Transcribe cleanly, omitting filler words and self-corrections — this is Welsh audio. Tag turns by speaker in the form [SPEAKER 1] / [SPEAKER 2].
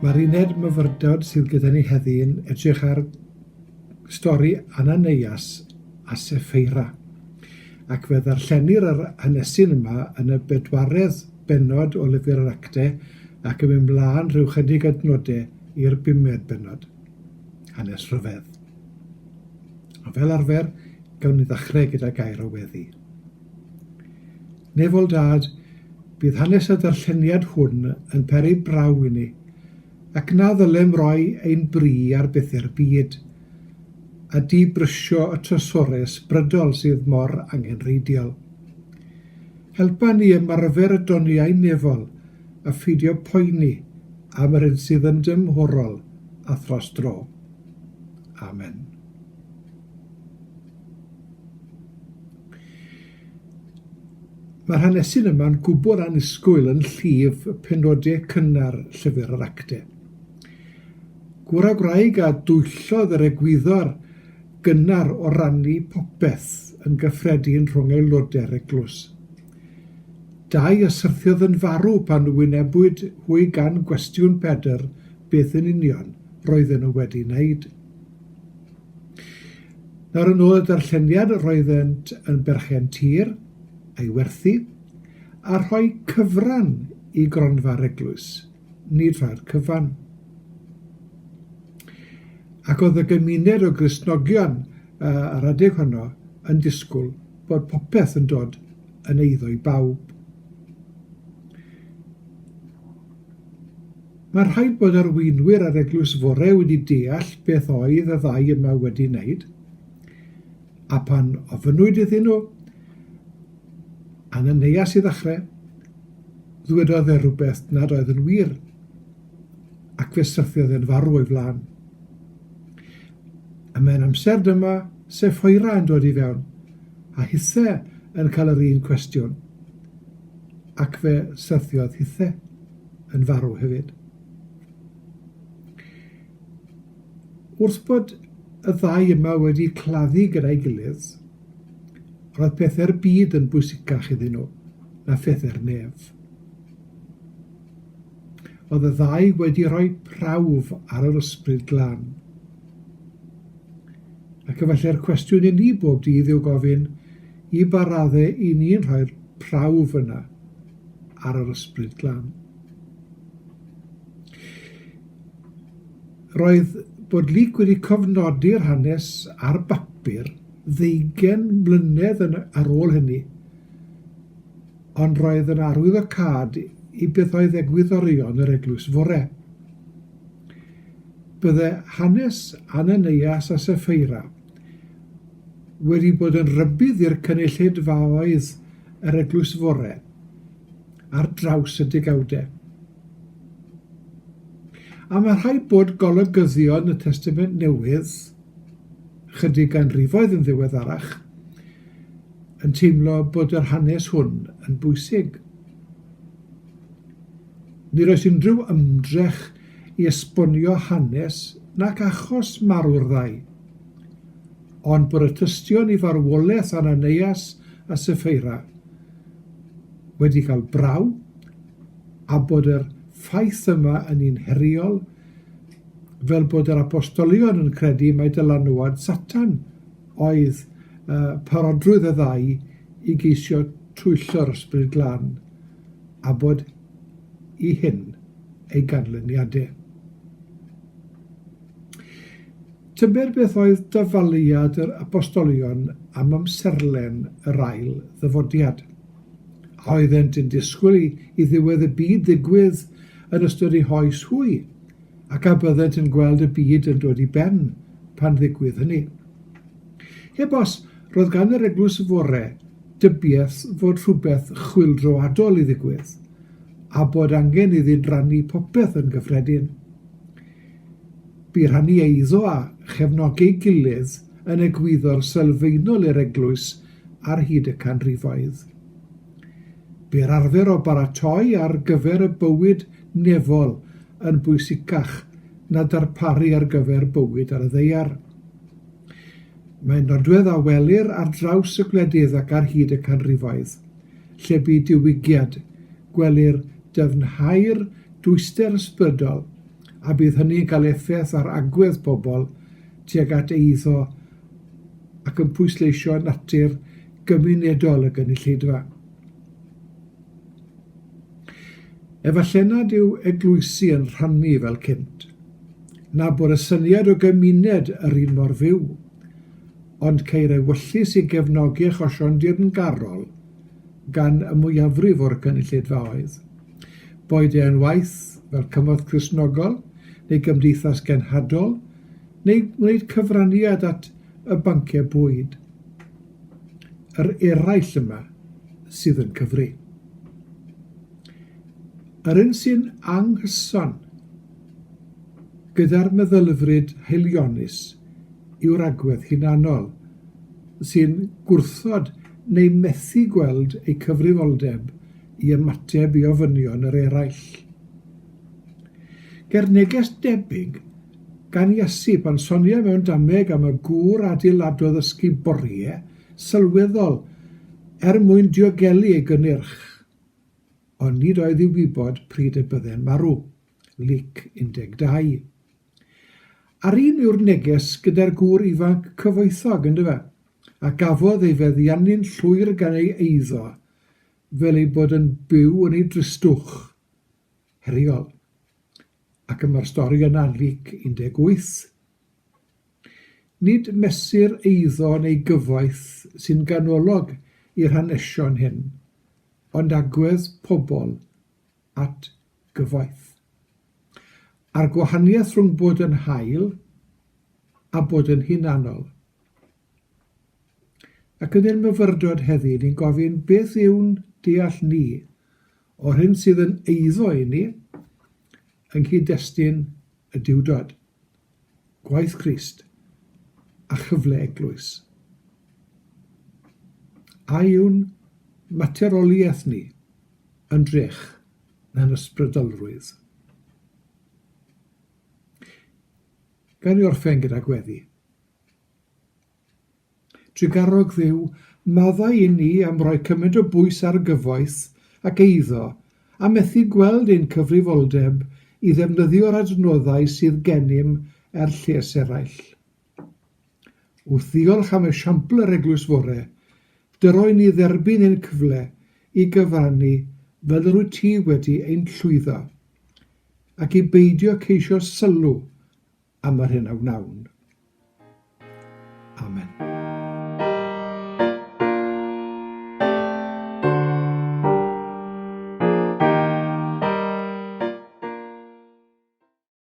[SPEAKER 1] Mae'r uned myfyrdod sydd gyda ni heddi'n edrych ar stori Ananias a Saffeira. Ac fe ddarllenir yr hanesydd yma yn y 4 bennod o lyfr yr Actau ac yn mynd mlaen rhyw chydig adnodau i'r 5 bennod. Hanes rhyfedd. A fel arfer, gawn ni ddechrau gyda gair o weddi. Nefol dad, bydd hanes y darlleniad hwn yn peri braw i ni, ac na ddylem roi ein bri ar bethau'r byd, a dibrysio y trysores brydol sydd mor angenreidiol. Helpa ni ymarfer y doniau nefol a phidio poeni am yr un sydd yn dymhorol a thros dro. Amen. Mae'r hanesydd yma'n gwbl annisgwyl yn llif penodau cynnar llyfr yr Actau. Gwr a gwraig a dwyllodd yr egwyddor gynnar o rannu popeth yn gyffredin rhwng aelodau'r eglwys. 2 ysyrthiodd yn farw pan wynebwyd hwy gan gwestiwn Pedr beth yn union roedden nhw wedi wneud. Nawr yn ôl y darlleniad roeddent yn berchen tir, ei werthu, a rhoi cyfran i gronfa'r eglwys, nid rhaid cyfan. Ac oedd y gymuned o Gristnogion ar adeg honno yn disgwyl bod popeth yn dod yn eiddo i bawb. Mae rhaid bod arweinwyr ar eglwys fore wedi deall beth oedd y 2 yma wedi wneud, a pan ofynwyd iddyn nhw, Ananias i ddechrau, ddwedodd e rhywbeth nad oedd yn wir, ac fe syrthiodd yn farw o'i flaen. A mewn amser dyma, Saffeira yn dod i fewn, a hithau yn cael yr un cwestiwn, ac fe syrthiodd hithau yn farw hefyd. Wrth bod y 2 yma wedi claddu gyda'i gilydd, roedd pethau'r byd yn bwysicach iddyn nhw na phethau'r nef. Oedd y 2 wedi rhoi prawf ar yr ysbryd glân. Ac efallai'r cwestiwn i ni bob dydd yw gofyn i ba raddau i ni'n rhoi'r prawf yna ar yr ysbryd glân. Roedd bod Luc wedi cofnodi'r hanes ar bapur 20 mlynedd ar ôl hynny, ond roedd yn arwyddocad i beth oedd egwyddorion yr eglwys fore. Bydde hanes Ananias a Saffeira wedi bod yn rybydd i'r cynulleidfaoedd yr eglwys fore ar draws y degawdau. A mae rhaid bod golygyddion y Testament Newydd, chydig ganrifoedd yn ddiweddarach, yn teimlo bod yr hanes hwn yn bwysig. Nid oes unrhyw ymdrech i esbonio hanes nac achos marw'r 2, ond bod y tystion i farwolaeth Ananias a Saffeira wedi cael braw, a bod yr ffaith yma yn un heriol, fel bod yr apostolion yn credu mai dylanwad Satan oedd parodrwydd y 2 i geisio twyllo'r ysbryd glân, a bod i hyn ei ganlyniadau. Tybed beth oedd dyfaliad yr apostolion am amserlen yr ail ddyfodiad. Oeddent yn disgwyl i ddiwedd y byd ddigwydd yn ystod eu hoes hwy, ac a byddent yn gweld y byd yn dod i ben pan ddigwydd hynny. Heb os roedd gan yr eglwys fore dybiaeth fod rhywbeth chwyldroadol i ddigwydd, a bod angen iddy'n rannu popeth yn gyffredin. Bu rhannu eiddo a chefnogi gilydd yn egwyddor sylfaenol i'r eglwys ar hyd y canrifoedd. Bu'r arfer o baratoi ar gyfer y bywyd nefol yn bwysicach na darparu ar gyfer bywyd ar y ddaear. Mae'n nodwedd awelir ar draws y gwledydd ac ar hyd y canrifoedd, lle bu diwygiad, gwelir dyfnhau'r dwyster ysbrydol a bydd hynny'n cael effaith ar agwedd pobl tuag at eiddo ac yn pwysleisio natur gymunedol y gynulleidfa. Efallai nad yw eglwysi yn rhannu fel cynt, na bod y syniad o gymuned yr un mor fyw, ond ceir ewyllus i gefnogi achosion dirngarol gan y mwyafrif o'r gynulleidfaoedd, boed e'n waith fel cymorth Cristnogol neu gymdeithas genhadol, neu wneud cyfraniad at y banciau bwyd. Yr eraill yma sydd yn cyfri. Yr un sy'n anghyson gyda'r meddylfryd heilionus yw'r agwedd hunanol, sy'n gwrthod neu methu gweld ei cyfrifoldeb i ymateb i ofynion yr eraill. Ger neges debyg gan Iesu pan sonia mewn dameg am y gŵr adeiladodd ysgu boriau sylweddol mwyn diogelu ei gynnyrch, ond nid oedd ei wybod pryd y byddai'n marw. Luc 12. Ar un yw'r neges gyda'r gŵr ifanc cyfoethog, ynddo fe, a gafodd ei feddiannu'n llwyr gan ei eiddo, fel ei bod yn byw yn ei dristwch, heriol. Ac yma'r stori yna Luc 18. Nid mesur eiddo neu gyfoeth sy'n ganolog i'r hanesion hyn, ond agwedd pobl at gyfoeth. A'r gwahaniaeth rhwng bod yn hael a bod yn hunanol. Ac yn ein myfyrdod heddi, ni'n gofyn beth yw'n deall ni o'r hyn sydd yn eiddo i ni yng nghyd-destun y diwdod, gwaith Crist a chyfle eglwys. A yw'n materoliaeth ni yn drych na'n ysbrydolrwydd. Gan i orffen gyda gweddi. Trigarog Dduw, maddau i ni am roi cymaint o bwys ar gyfoeth ac eiddo a methu gweld ein cyfrifoldeb i ddefnyddio'r adnoddau sydd gennym lles eraill. Wrth ddiolch am esiampl yr eglwys fore, dyroi ni dderbyn ein cyfle i gyfrannu fel yr wyt ti wedi ein llwyddo, ac i beidio ceisio sylw am yr hyn a wnawn. Amen.